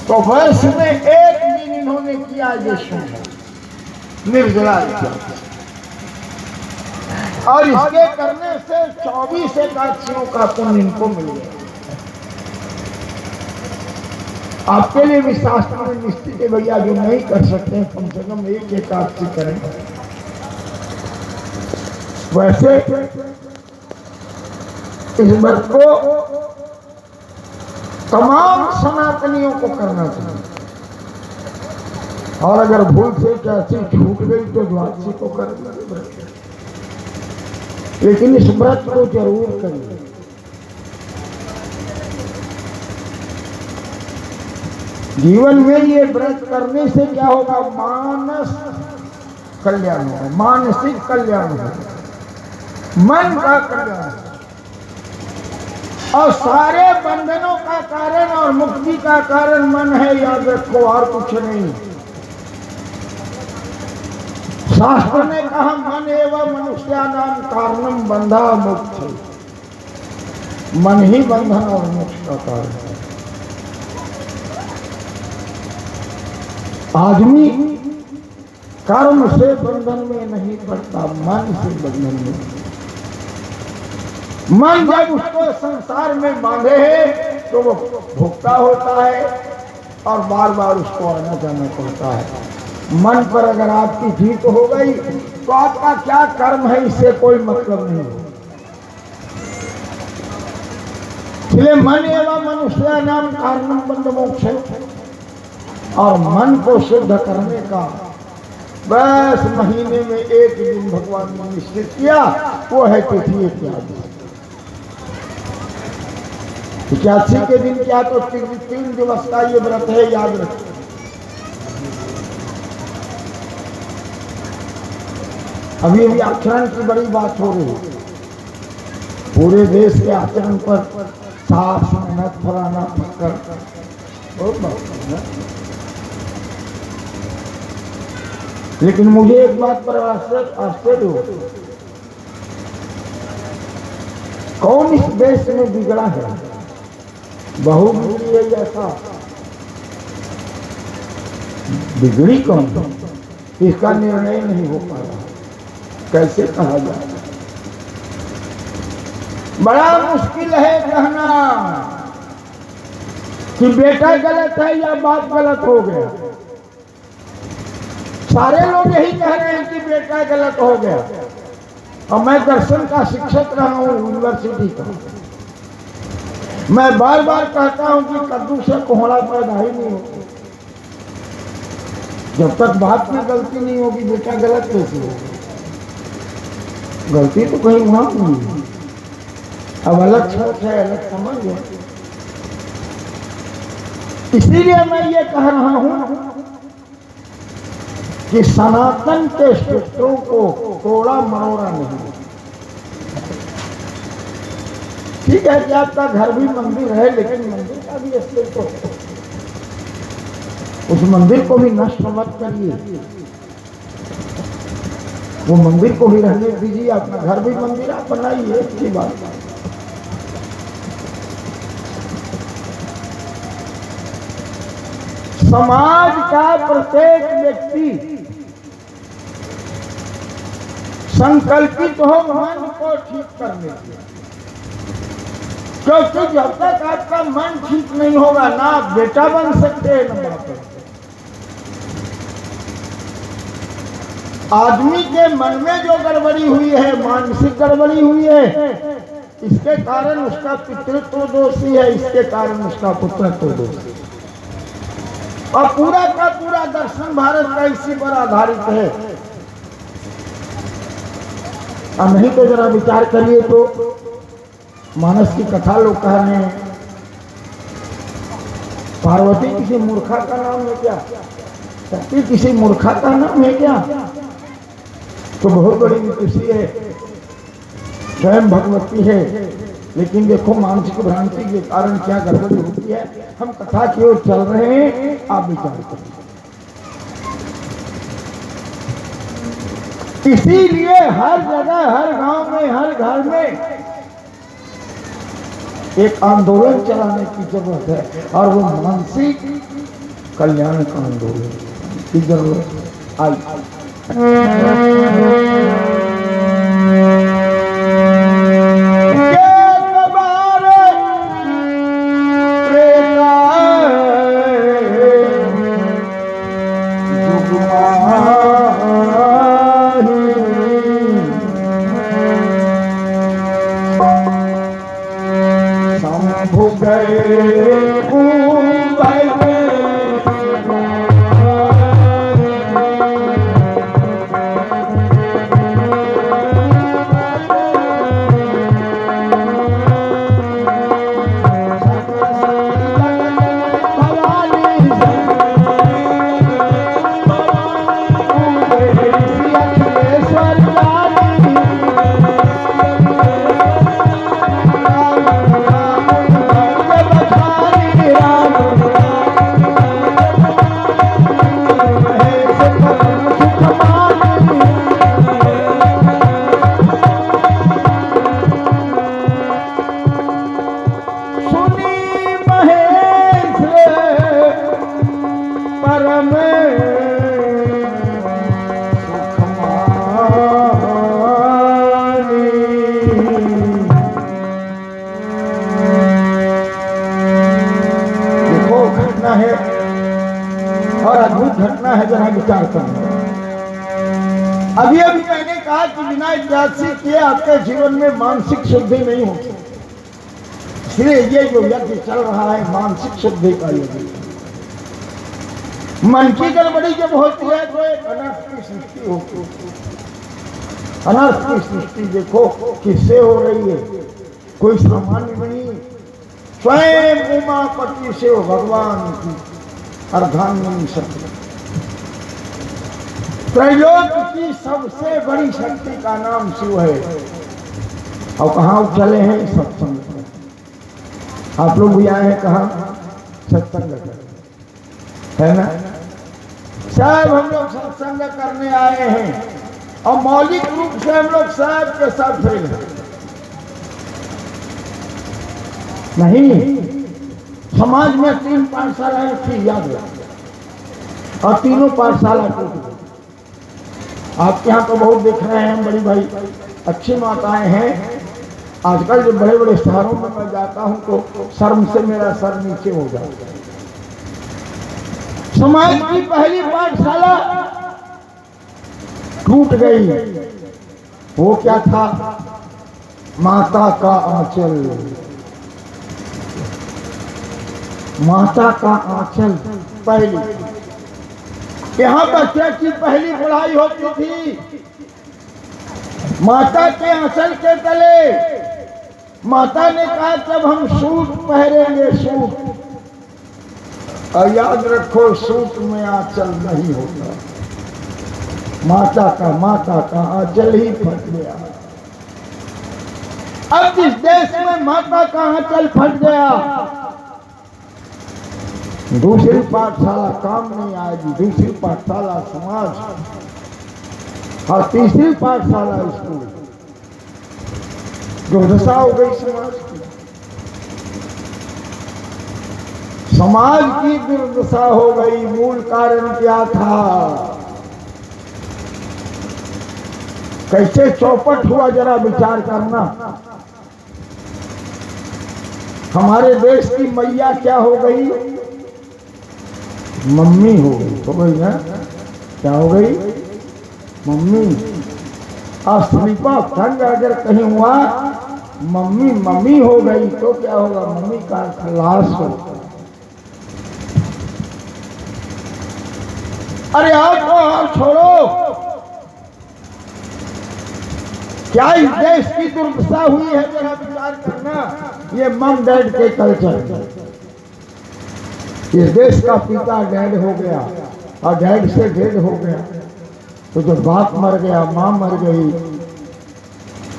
तो वर्ष में एक दिन इन्होंने किया ये शुभ निर्जला एकादशी, और इसके करने से 24 एकादशियों का पुण्य इनको मिल गया। आपके लिए भी शास्त्र में निश्चित है भैया, जो नहीं कर सकते कम से कम एक एकादशी करें। वैसे इस व्रत को तमाम सनातनियों को करना चाहिए, और अगर भूल से एकादशी छूट गई तो द्वादशी को करना, लेकिन इस व्रत को जरूर करिए। जीवन में ये व्रत करने से क्या होगा? मानस कल्याण होगा, मानसिक कल्याण होगा, मन का कल्याण होगा, और सारे बंधनों का कारण और मुक्ति का कारण मन है, याद रखो, और कुछ नहीं। शास्त्र ने कहा मन एवं मनुष्यानां कारणम बंधा मोक्ष, मन ही बंधन और मोक्ष का कारण है। आदमी कर्म से बंधन में नहीं पड़ता, मन से बंधन में। मन जब उसको संसार में बांधे है तो वो भोगता होता है और बार बार उसको आना जाना पड़ता है। मन पर अगर आपकी जीत हो गई तो आपका क्या कर्म है इससे कोई मतलब नहीं है। इसलिए मन एवं मनुष्यानां कारणम बंध मोक्ष, और मन को शुद्ध करने का बस महीने में एक दिन भगवान ने निश्चित किया, वो है तिथि एकादशी। एकादशी के दिन क्या तो 3 दिवस का ये व्रत है, याद रखो। अभी अभी आचरण की बड़ी बात हो रही है, पूरे देश के आचरण पर साफ मेहनत फलाना पक्कर बहुत बात है। लेकिन मुझे एक बात पर आश्चर्य हो, कौन इस देश में बिगड़ा है? बहुमूल्य है ऐसा बिगड़ी कौन? इसका निर्णय नहीं हो पा रहा, कैसे कहा जाए? बड़ा मुश्किल है कहना कि बेटा गलत है या बाप गलत हो गया। सारे लोग यही कह रहे हैं कि बेटा गलत हो गया, और मैं दर्शन का शिक्षक रहा हूँ यूनिवर्सिटी का। मैं बार बार कहता हूँ कि कद्दू से कोहड़ा पैदा ही नहीं होता। जब तक बाप की गलती नहीं होगी बेटा गलत कैसे होगा? गलती तो कहीं वहां नहीं है। अब अलग सोच है, अलग समझ है। इसीलिए मैं ये कह रहा हूं कि सनातन के सूत्रों को तोड़ा मरोड़ा नहीं। ठीक है कि आपका घर भी मंदिर है, लेकिन मंदिर का भी अस्तित्व है, उस मंदिर को भी नष्ट मत करिए, वो मंदिर को भी रहने दीजिए। अपना घर भी मंदिर आप बनाइए, अच्छी बात है। समाज का प्रत्येक व्यक्ति संकल्पित हो मन को ठीक करने के, क्योंकि जब तक आपका मन ठीक नहीं होगा ना आप बेटा बन सकते हैं ना बाप। आदमी के मन में जो गड़बड़ी हुई है, मानसिक गड़बड़ी हुई है, इसके कारण उसका पितृत्व दोषी है, इसके कारण उसका पुत्रत्व दोषी। और पूरा का पूरा दर्शन भारत का इसी पर आधारित है। और नहीं तो जरा विचार करिए तो मानस की कथा लोग कह रहे हैं पार्वती किसी मूर्खा का नाम है क्या? शक्ति किसी मूर्खा का नाम है क्या? तो बहुत बड़ी विकृति है, स्वयं भगवती है। लेकिन देखो मानसिक भ्रांति के कारण क्या गड़बड़ी होती है। हम कथा की ओर चल रहे हैं, आप विचार करिए। इसीलिए हर जगह, हर गांव में, हर घर में एक आंदोलन चलाने की जरूरत है, और वो मानसिक कल्याण कांड हो की जरूरत आई। घटना है, जरा विचार करना। अभी अभी मैंने कहा कि बिना इत्यादि किए आपके जीवन में मानसिक शुद्धि नहीं होती, इसलिए ये जो यज्ञ चल रहा है मानसिक शुद्धि का यज्ञ। मन की गड़बड़ी जब होती है तो एक अनर्थ की सृष्टि होती है। अनर्थ की सृष्टि देखो किससे हो रही है, कोई सामान्य नहीं, स्वयं उमापति से हो भगवान की अर्धांगिनी शक्ति। त्रैलोक की सबसे बड़ी शक्ति का नाम शिव है। और कहाँ चले हैं? सत्संग। आप लोग भी आए हैं कहाँ? सत्संग है ना? सब हम लोग सत्संग करने आए हैं और मौलिक रूप से हम लोग सब के सब फेल हैं। नहीं, समाज में 3 पाठशालाएं थी, याद रखो, और तीनों पाठशाला टूट गई। आपके यहाँ तो बहुत देख रहे हैं बड़ी भाई, अच्छी माताएं हैं। आजकल जो बड़े बड़े शहरों में मैं जाता हूँ तो शर्म से मेरा सर नीचे हो जाता है। समाज की पहली पाठशाला टूट गई। वो क्या था? माता का आंचल। माता का आंचल पहली। यहाँ बच्चे की पहली पढ़ाई होती थी माता के आंचल के तले। माता ने कहा जब हम सूट पहनेंगे, सूट, और याद रखो सूट में आंचल नहीं होता। माता का आंचल ही फट गया। अब जिस देश में माता का आंचल फट गया, दूसरी पाठशाला काम नहीं आएगी। दूसरी पाठशाला समाज और तीसरी पाठशाला स्कूल। जो दशा हो गई समाज की, समाज की दुर्दशा हो गई। मूल कारण क्या था? कैसे चौपट हुआ, जरा विचार करना। हमारे देश की मैया क्या हो गई? मम्मी हो गई ना? क्या हो गई? मम्मी। और स्लीपा खंड अगर कहीं हुआ मम्मी मम्मी हो गई तो क्या होगा? मम्मी का खलास हो। अरे आप छोड़ो, क्या इस देश की दुर्दशा हुई है? जरा विचार करना। ये मम डैड के कल्चर। इस देश का पिता डैड हो गया और डैड से डेड हो गया, तो जब बाप मर गया, माँ मर गई,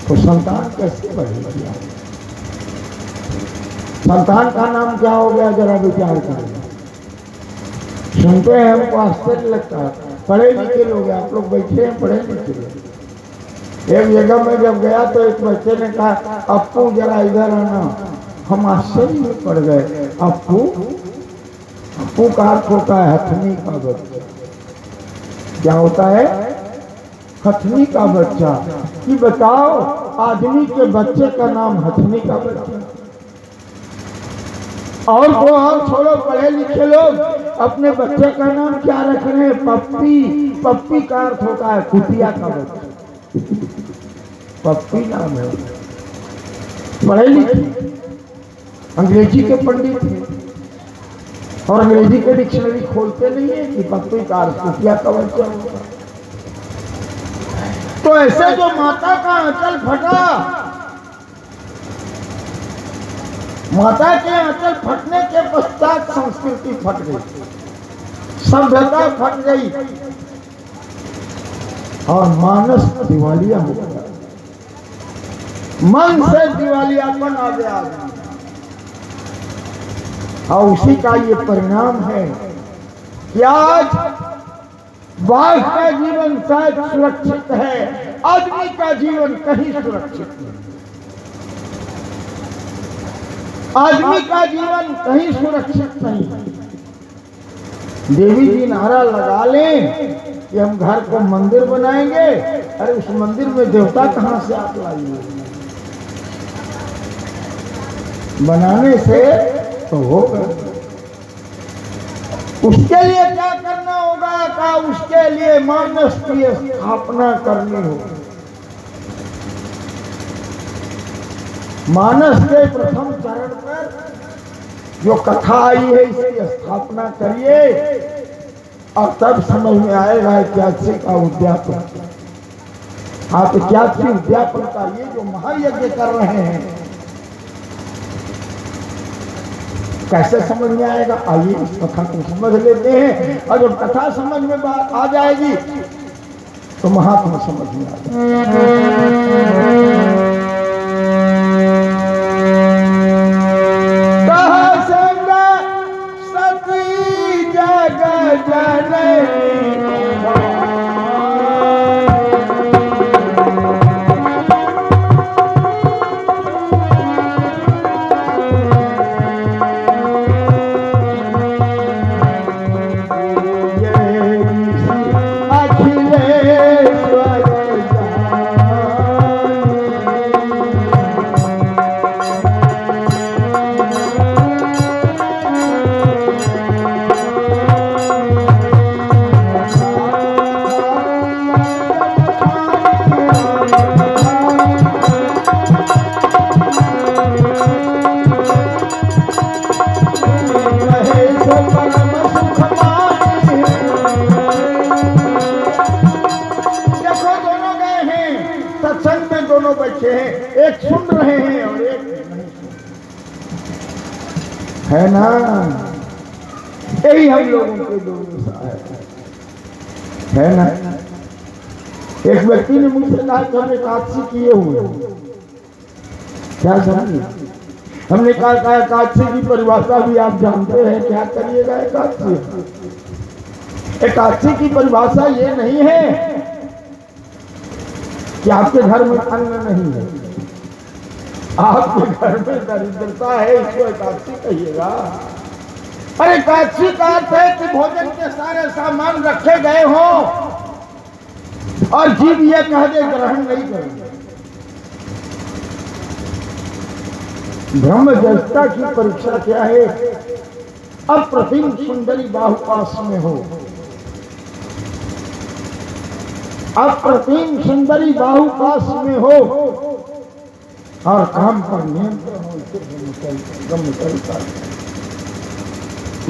तो संतान कैसे बढ़ेगी? संतान का नाम क्या हो गया? जरा विचार करना। सुनते हैं हमको आश्चर्य लगता है। पढ़े लिखे लोग, आप लोग बैठे हैं पढ़े लिखे लोग। एक जगह में जब गया तो एक बच्चे ने कहा अप्पू जरा इधर आना। हम आश्चर्य में पड़ गए। अप्पू पप्पू का अर्थ होता है हथनी का बच्चा। क्या होता है? हथनी का बच्चा। कि बताओ, आदमी के बच्चे का नाम हथनी का बच्चा। और वो और छोड़ो, पढ़े लिखे लोग अपने बच्चे का नाम क्या रख रहे हैं? पप्पी। पप्पी का अर्थ होता है कुतिया का बच्चा। पप्पी नाम है। पढ़े लिखे अंग्रेजी के पंडित हैं और अंग्रेजी के डिक्शनरी खोलते नहीं है कि पप्पी का अर्थ कुतिया का बच्चा होगा। तो ऐसे जो माता का आंचल फटा, माता के आंचल फटने के पश्चात संस्कृति फट गई, सभ्यता फट गई और मानस दिवालिया हो गया। मन से दिवालियापन आ गया और उसी का ये परिणाम है कि आज बाघ का जीवन शायद सुरक्षित है, आदमी का जीवन कहीं सुरक्षित नहीं। आदमी का जीवन कहीं सुरक्षित नहीं। देवी जी नारा लगा लें कि हम घर को मंदिर बनाएंगे, अरे उस मंदिर में देवता कहां से आप लाइए? बनाने से तो होगा। उसके लिए क्या करना होगा? का उसके लिए मानस की स्थापना करनी होगी। मानस के प्रथम चरण पर जो कथा आई है इसकी स्थापना करिए और तब समझ में आएगा इक्यासी का उद्यापन। आप इक्यासी उद्यापन का ये जो महायज्ञ कर रहे हैं कैसे समझ में आएगा? आइए इस कथा को समझ लेते हैं और जब कथा समझ में बात आ जाएगी तो महात्मा समझ में आ जाएगा। एक सुन रहे हैं और एक नहीं है ना। यही हम लोगों के दोनों है ना। एक व्यक्ति ने मुझसे कहा कि हम एकादशी किए हुए, क्या समझिए? हमने कहा एकादशी की परिभाषा भी आप जानते हैं, क्या करिएगा एकादशी? एकादशी की परिभाषा ये नहीं है कि आपके घर में अन्न नहीं है, आपके घर में दरिद्रता है, इसको एकादशी कहिएगा? अरे एकादशी का अर्थ है कि भोजन के सारे सामान रखे गए हों और जीव ये कह दे ग्रहण नहीं करेंगे। ब्रह्मज्ञता की परीक्षा क्या है? अप्रतिम सुंदरी बाहुपास में हो, अप्रतिम सुंदरी बाहुपास में हो और काम पर नियंत्रण हो।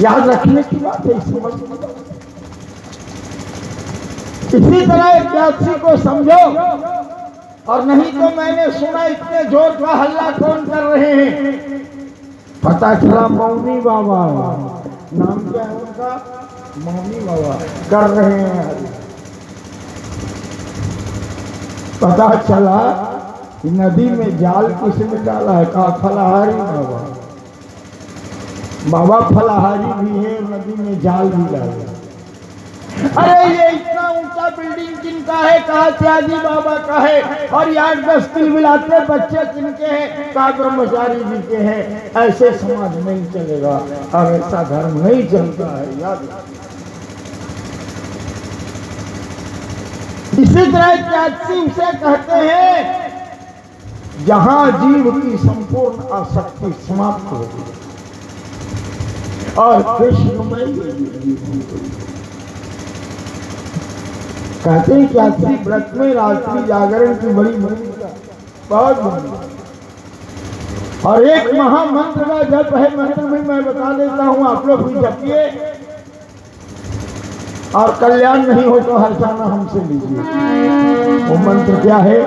याद रखने की बात है, इसी तरह एकादशी को समझो। और नहीं तो मैंने सुना इतने जोर का हल्ला कौन कर रहे हैं? पता चला मौनी बाबा, नाम क्या है उनका? मौनी बाबा कर रहे हैं। पता चला कि नदी में जाल किसने डाला है? कहा फलाहारी बाबा। बाबा फलाहारी भी है, नदी में जाल भी डाला। अरे ये इतना ऊंचा किसका बिल्डिंग किनका है, कहा त्यागी बाबा का है, और 8-10 किलबिलाते बच्चे किनके हैं, कहा ब्रह्मचारी जी के हैं। ऐसे समाज नहीं चलेगा और ऐसा धर्म नहीं चलता है, याद। इसी तरह त्यागी उसे कहते हैं जहां जीव की संपूर्ण आसक्ति समाप्त हो गई और कृष्णमय कहते हैं त्यागी व्रत में रात्रि जागरण की बड़ी भूमिका, बहुत भूमिका। और एक महामंत्र का जप है, मंत्र भी मैं बता देता हूं, आप लोग भी जपिए और कल्याण नहीं हो तो हर्षाना हमसे लीजिए। वो मंत्र क्या है?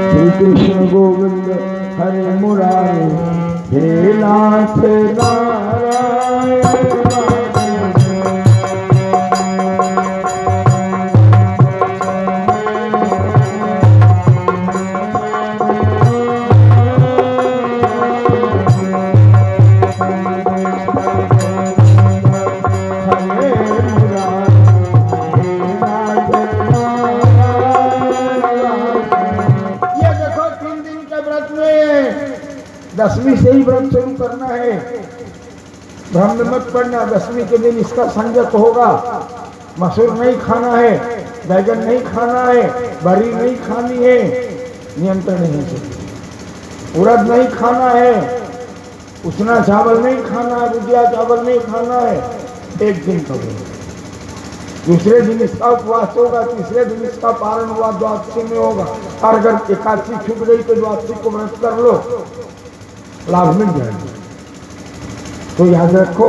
श्री कृष्ण गोविंद हरे मुरारे, हे नाथ नारायण। दसवीं से ही व्रत शुरू करना है, भ्रम में मत पड़ना। 10वीं के दिन इसका संजत होगा। मसूर नहीं खाना है, बैगन नहीं खाना है, बरी नहीं खानी है, नियंत्रण नहीं से। उड़द नहीं खाना है, उसना चावल नहीं खाना है, भुजिया चावल नहीं खाना है। एक दिन करो, दूसरे दिन इसका उपवास होगा, तीसरे दिन इसका पारण हुआ, द्वादशी में होगा। और अगर एकादशी छूट गई तो द्वादशी को व्रत कर लो, लाभ मिल जाएगा। तो याद रखो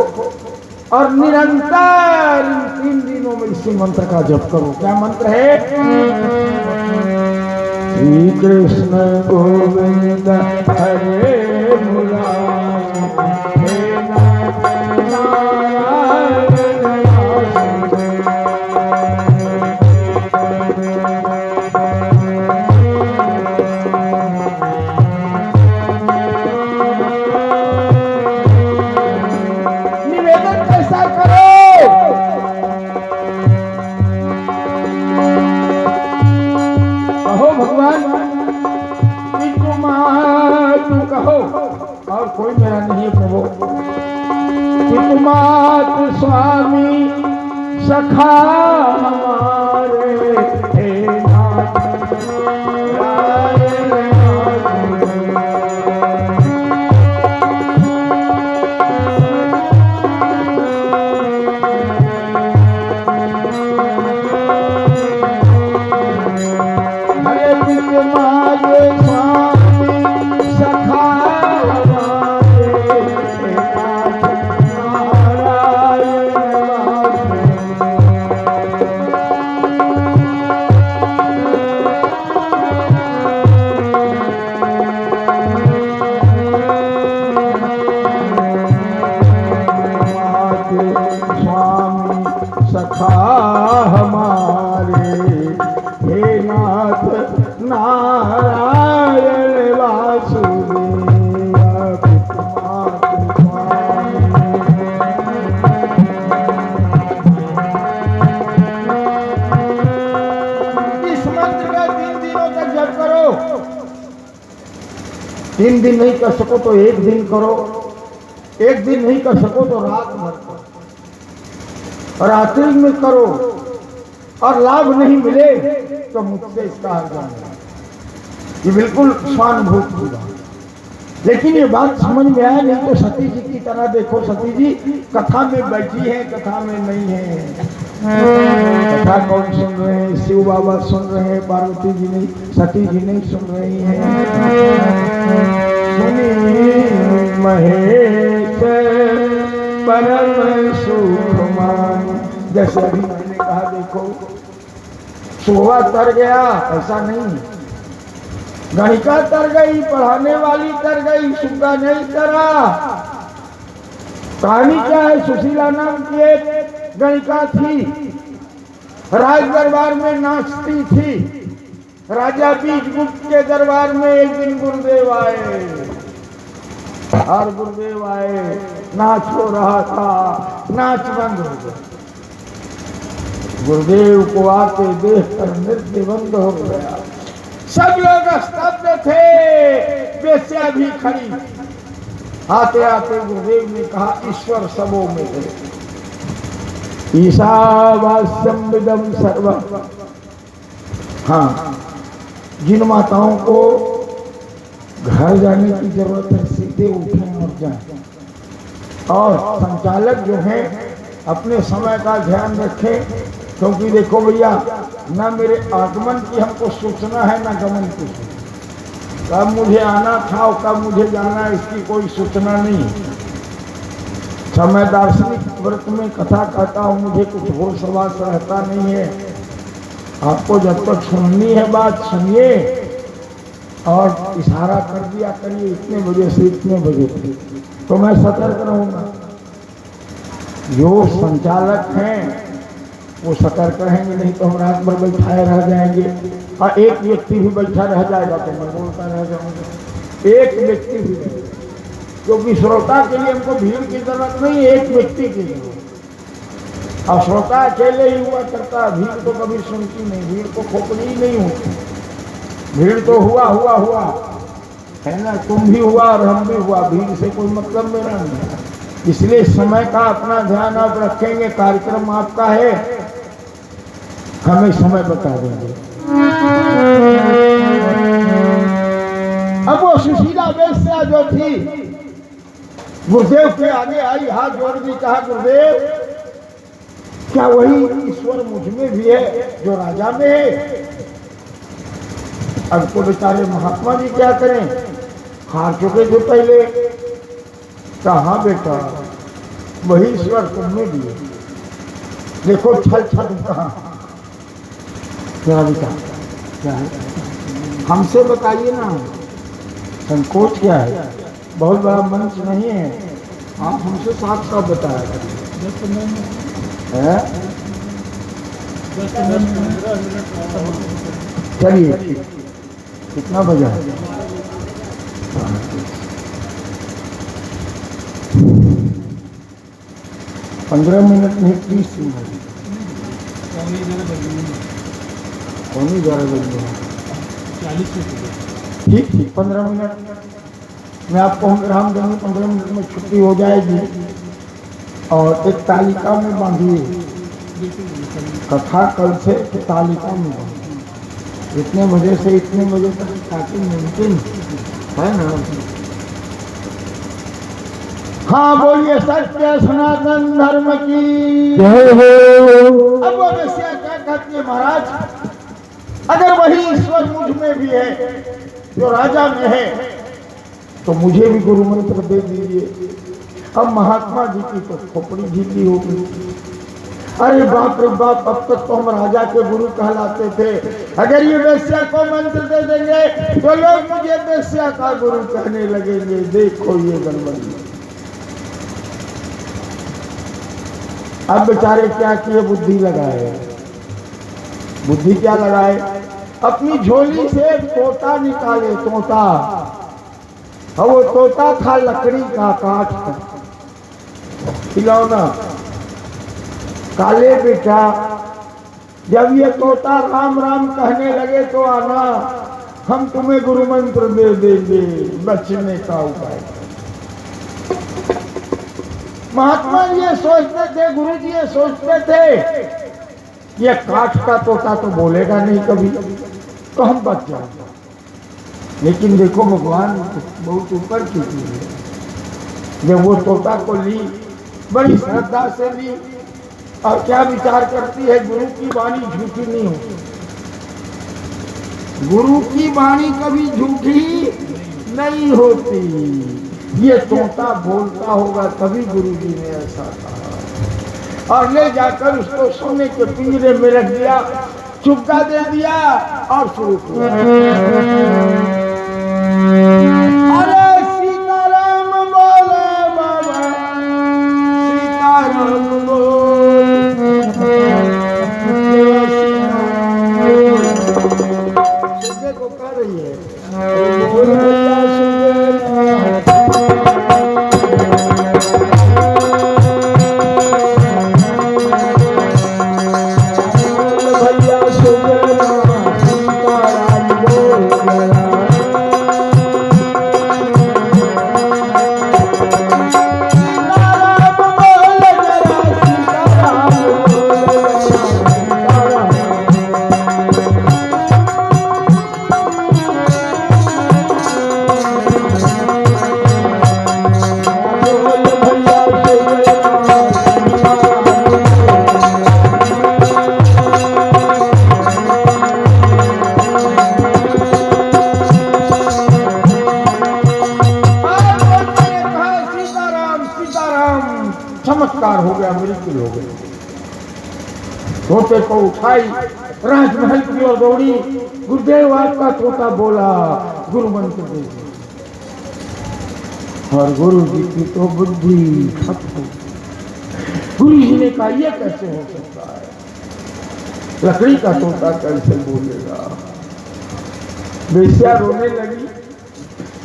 और निरंतर इन 3 दिनों में इसी मंत्र का जप करो। क्या मंत्र है? श्री कृष्ण गोविंद हरे मुरारे, हे नाथ नारायण। और कोई मेरा नहीं है प्रभु। पितुमात स्वामी सखा हमारे, हे नाथ हरे पितुमात स्वामी सखा सखा हमारे, हे नाथ नारायण वासुदेव। इस मंत्र का 3 दिनों तक जप करो। 3 दिन नहीं कर सको तो 1 दिन करो, 1 दिन नहीं कर सको तो रात भर करो, रात्रि में करो। और लाभ नहीं मिले तो मुझसे इसका अर्जन है। ये बिल्कुल स्वानुभूत होगा। लेकिन ये बात समझ में आया नहीं तो सती जी की तरह देखो, सती जी कथा में बैठी है, कथा में नहीं है। कथा कौन सुन रहे हैं? शिव बाबा सुन रहे हैं, पार्वती जी नहीं, सती जी नहीं सुन रही हैं। सुनी महेश परम सुखमान। जैसे अभी मैंने कहा, देखो सोवा तर गया, ऐसा नहीं। गणिका तर गई, पढ़ाने वाली तर गई, सुगा नहीं तरा। कहानी क्या है? सुशीला नाम की एक गणिका थी, राज दरबार में नाचती थी। राजा बीजगुप्त के दरबार में एक दिन गुरुदेव आए, और गुरुदेव आए, नाच हो रहा था, नाच बंद हो गया। गुरुदेव को आते देख कर नृत्य बंद हो गया। सब लोग स्तब्ध थे, बेस्या भी खड़ी। आते आते गुरुदेव ने कहा, ईश्वर सबों में है, ईशावास्यम विदम सर्व। हाँ, जिन माताओं को घर जाने की जरूरत है सीधे उठें और जाएं, और संचालक जो हैं अपने समय का ध्यान रखें, क्योंकि देखो भैया, ना मेरे आगमन की हमको सूचना है ना गमन की। कब मुझे आना था और कब मुझे जाना है इसकी कोई सूचना नहीं। समय दार्शनिक व्रत में कथा कहता हूँ, मुझे कुछ होश हवास रहता नहीं है। आपको जब तक सुननी है बात सुनिए और इशारा कर दिया करिए इतने बजे से इतने बजे तक, तो मैं सतर्क रहूँगा। जो संचालक हैं वो सतर्क रहेंगे, नहीं तो हम रात भर बैठाए रह जाएंगे। और एक व्यक्ति भी बैठा रह जाएगा तो मैं बोलता रह जाऊंगा। एक व्यक्ति भी, क्योंकि श्रोता के लिए हमको भीड़ की जरूरत नहीं, एक व्यक्ति की जरूरत। और श्रोता अकेले ही हुआ करता, भीड़ तो कभी सुनती नहीं, भीड़ को खोपड़ी ही नहीं होती। भीड़ तो हुआ हुआ हुआ है ना, तुम भी हुआ और हम भी हुआ, भीड़ से कोई मतलब मेरा नहीं। इसलिए समय का अपना ध्यान आप रखेंगे, कार्यक्रम आपका है, हमें समय बता देंगे। अब वो सुशीला वेश्या जो थी गुरुदेव के आगे आई, हाथ जोड़ दी, कहा, गुरुदेव क्या वही ईश्वर मुझ में भी है जो राजा में है? अब तो बेचारे महात्मा जी क्या करें, हार चुके थे पहले। कहा, बेटा वही ईश्वर तुम में भी है, देखो छल छल कहा। क्या बेटा, क्या है, हमसे बताइए ना, संकोच क्या है, बहुत बड़ा मंच नहीं है, आप हमसे साफ साफ बताया है। चलिए, कितना बजा है? 15 मिनट नहीं, 30 मिनट, कौन 11 बजे, 40 ठीक ठीक 15 मिनट में आपको हम विराम देंगे। 15 मिनट में छुट्टी हो जाएगी। और एक तालिका में बांधिए कथा, कल से तालिका में बांधिए, इतने बजे से इतने बजे तक, ताकि मुमकिन है ना। हाँ, बोलिए सत्य सनातन धर्म की जय हो। अब वो वेश्या क्या कहती है, महाराज अगर वही ईश्वर मुझ में भी है जो राजा में है तो मुझे भी गुरु मंत्र दे दीजिए। अब महात्मा जी की तो खोपड़ी ढीली हो गई। अरे बाप रे बाप, अब तक तो हम राजा के गुरु कहलाते थे, अगर ये वेश्या को मंत्र दे देंगे तो लोग मुझे वेश्या का गुरु कहने लगेंगे। देखो ये गड़बड़ी। अब बेचारे क्या किए, बुद्धि लगाए। बुद्धि क्या लगाए, अपनी झोली से तोता निकाले, तोता। और वो तोता था लकड़ी का, काठ का खिलौना। काले बेटा, जब ये तोता राम राम कहने लगे तो आना, हम तुम्हें गुरु मंत्र दे देंगे बचने का उपाय। महात्मा ये सोचते थे, गुरु जी ये सोचते थे, ये काठ का तोता तो बोलेगा नहीं कभी, तो हम बच जाएंगे। लेकिन देखो भगवान बहुत ऊपर की चीज है। जब वो तोता को ली, बड़ी श्रद्धा से ली, और क्या विचार करती है, गुरु की वाणी झूठी नहीं होती। गुरु की वाणी कभी झूठी नहीं होती। ये तोता बोलता होगा तभी गुरु जी ने ऐसा कहा। और ले जाकर उसको सोने के पिंजरे में रख दिया, चुपका दे दिया और शुरू किया। अरे सीताराम बोले बाबा, सीताराम बोले, सुनने को कह रही है, चमत्कार हो गया, मृत्यु हो गई। तोते को उठाई, राजमहल की ओर दौड़ी। गुरुदेव आपका तोता बोला, गुरु मंत्र दे दिया। और गुरु जी की तो बुद्धि ठप हो। गुरु जी ने कहा, यह कैसे हो सकता है? लकड़ी का तोता कैसे बोलेगा? बेस्या रोने लगी।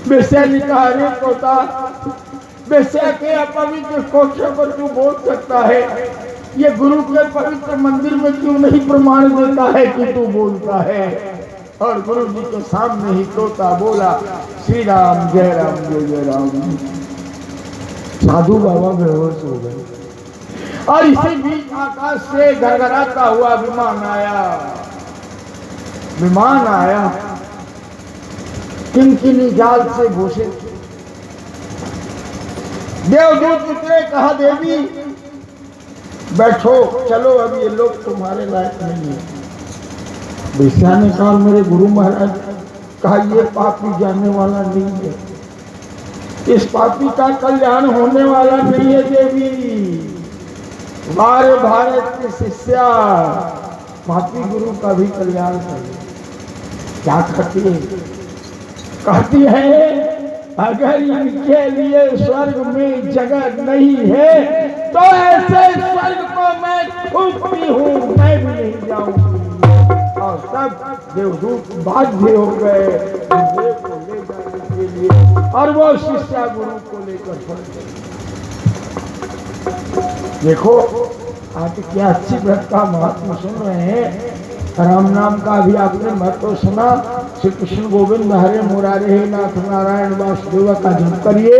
बेस्या ने कहा, अरे तोता, बेस्या के अपवित्र कोठे पर तू बोल सकता है, ये गुरु के पवित्र मंदिर में क्यों नहीं प्रमाण देता है कि तू बोलता है? और गुरु जी के सामने ही तोता बोला, श्री राम जय राम जय जय राम। साधु बाबा बेहोश हो गए। और इसी बीच आकाश से घरघराता हुआ विमान आया। विमान आया, किनकिनी जाल से भूषित। देवदूत उतरे, कहा, देवी बैठो, चलो, अब ये लोग तुम्हारे लायक नहीं है। बेस्या ने कहा, मेरे गुरु महाराज, कहा, ये पापी जाने वाला नहीं है, इस पापी का कल्याण होने वाला नहीं है। देवी, हमारे भारत के शिष्या पापी गुरु का भी कल्याण करे। क्या कहती है? कहती है, अगर इनके लिए स्वर्ग में जगह नहीं है तो ऐसे स्वर्ग को मैं थूकती हूँ, मैं भी नहीं जाऊंगी। और सब देवदूत बाध्य हो गए गुरुदेव को ले जाने के लिए, और वो शिष्या गुरु को लेकर चल गए। देखो आज क्या अच्छी व्रत का महत्व सुन रहे हैं। राम नाम का भी आपने महत्व सुना। श्री कृष्ण गोविंद हरे मुरारे हे नाथ नारायण वासुदेव का जप करिए।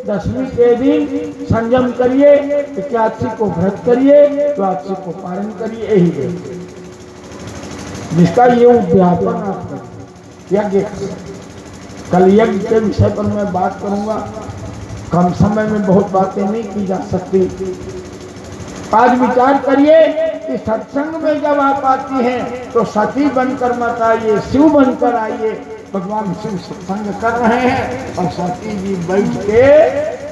दशमी के दिन संयम करिए, एकादशी को व्रत करिए, द्वादशी को पारण करिए। यही है जिसका ये उद्यापन आप यज्ञ। कल यज्ञ के विषय पर मैं बात करूंगा। कम समय में बहुत बातें नहीं की जा सकती। आज विचार करिए कि सत्संग में जब आप आती हैं तो सती बनकर मत आइए, शिव बनकर आइए। भगवान शिव सत्संग कर रहे हैं और सती जी बैठ के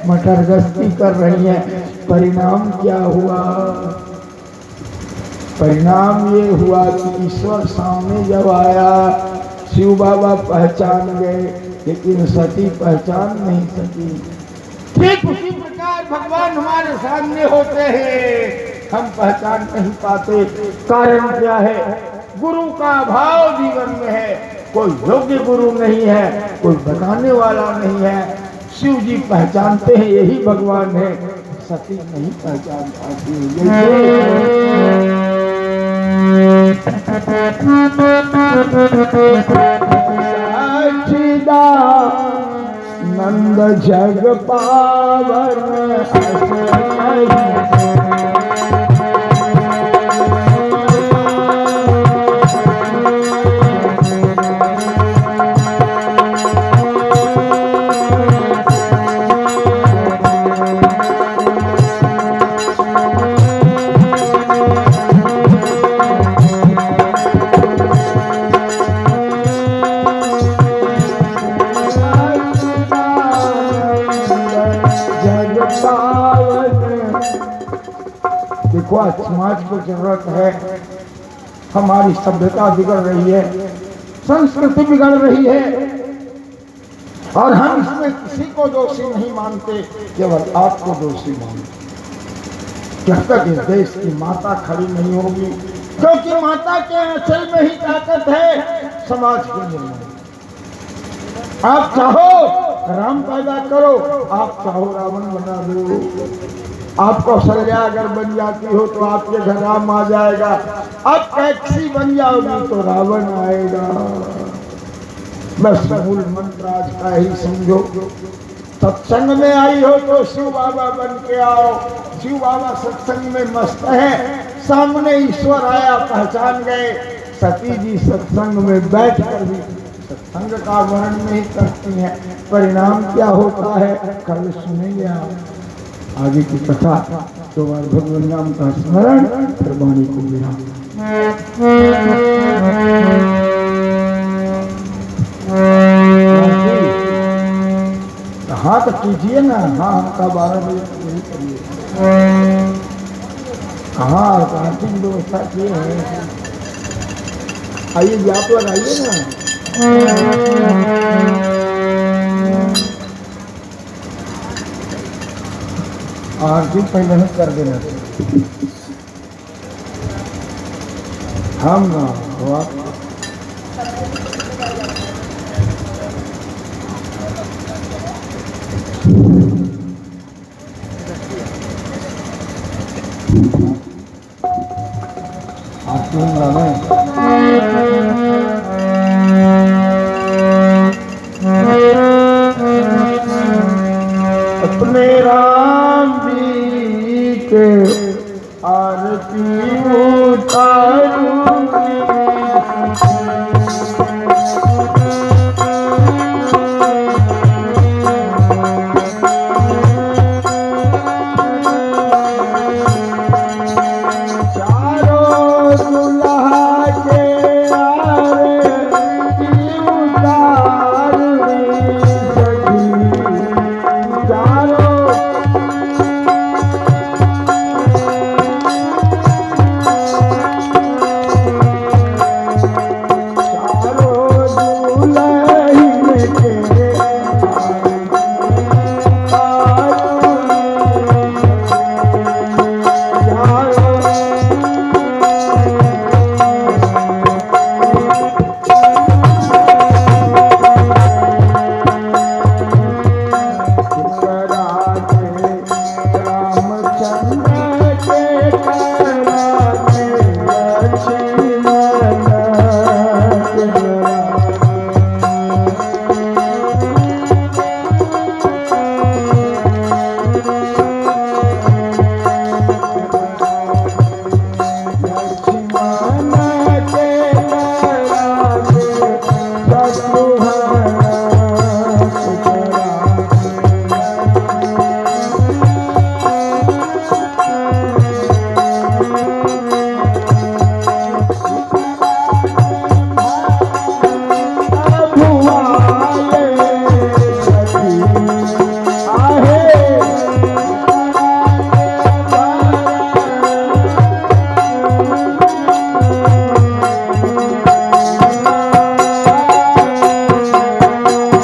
मटर गश्ती कर रही हैं। परिणाम क्या हुआ? परिणाम ये हुआ कि ईश्वर सामने जब आया, शिव बाबा पहचान गए, लेकिन सती पहचान नहीं सकी। ठीक उसी प्रकार भगवान हमारे सामने होते हैं, हम पहचान नहीं पाते। कारण क्या है? गुरु का भाव जीवन में है। कोई योग्य गुरु नहीं है, कोई बताने वाला नहीं है। शिव जी पहचानते हैं, यही भगवान है। सती नहीं पहचान पाती। नंद जग पावन देखो आज समाज को जरूरत है। हमारी सभ्यता बिगड़ रही है, संस्कृति बिगड़ रही है, और हम इसमें किसी को दोषी नहीं मानते, केवल आपको दोषी मानते। जब तक इस देश की माता खड़ी नहीं होगी, क्योंकि माता के आंचल में ही ताकत है समाज के निर्माण। आप चाहो राम पैदा करो, आप चाहो रावण बना दो। आप कौशल्या अगर बन जाती हो तो आपके घर राम आ जाएगा। आप टैक्सी बन जाओगी तो रावण आएगा। बस मूल मंत्र आज का ही समझो। सत्संग में आई हो तो शिव बाबा बन के आओ। शिव बाबा सत्संग में मस्त है, सामने ईश्वर आया, पहचान गए। सती जी सत्संग में बैठ कर भी सत्संग का वर्णन नहीं करती हैं। परिणाम क्या होता है कल सुनेंगे आप। आगे की कथा तो भगवान नाम का स्मरण, फिर वाणी को विराम। हाँ तो कीजिए ना। हाँ हमका 12 बजे तक यही करिए। हाँ तो आर्थिक व्यवस्था किए हैं। आइए जी आप लोग आइए ना। आर्थिक पहले ही कर देना हम ना तो आप अपने राम जी के आरती हो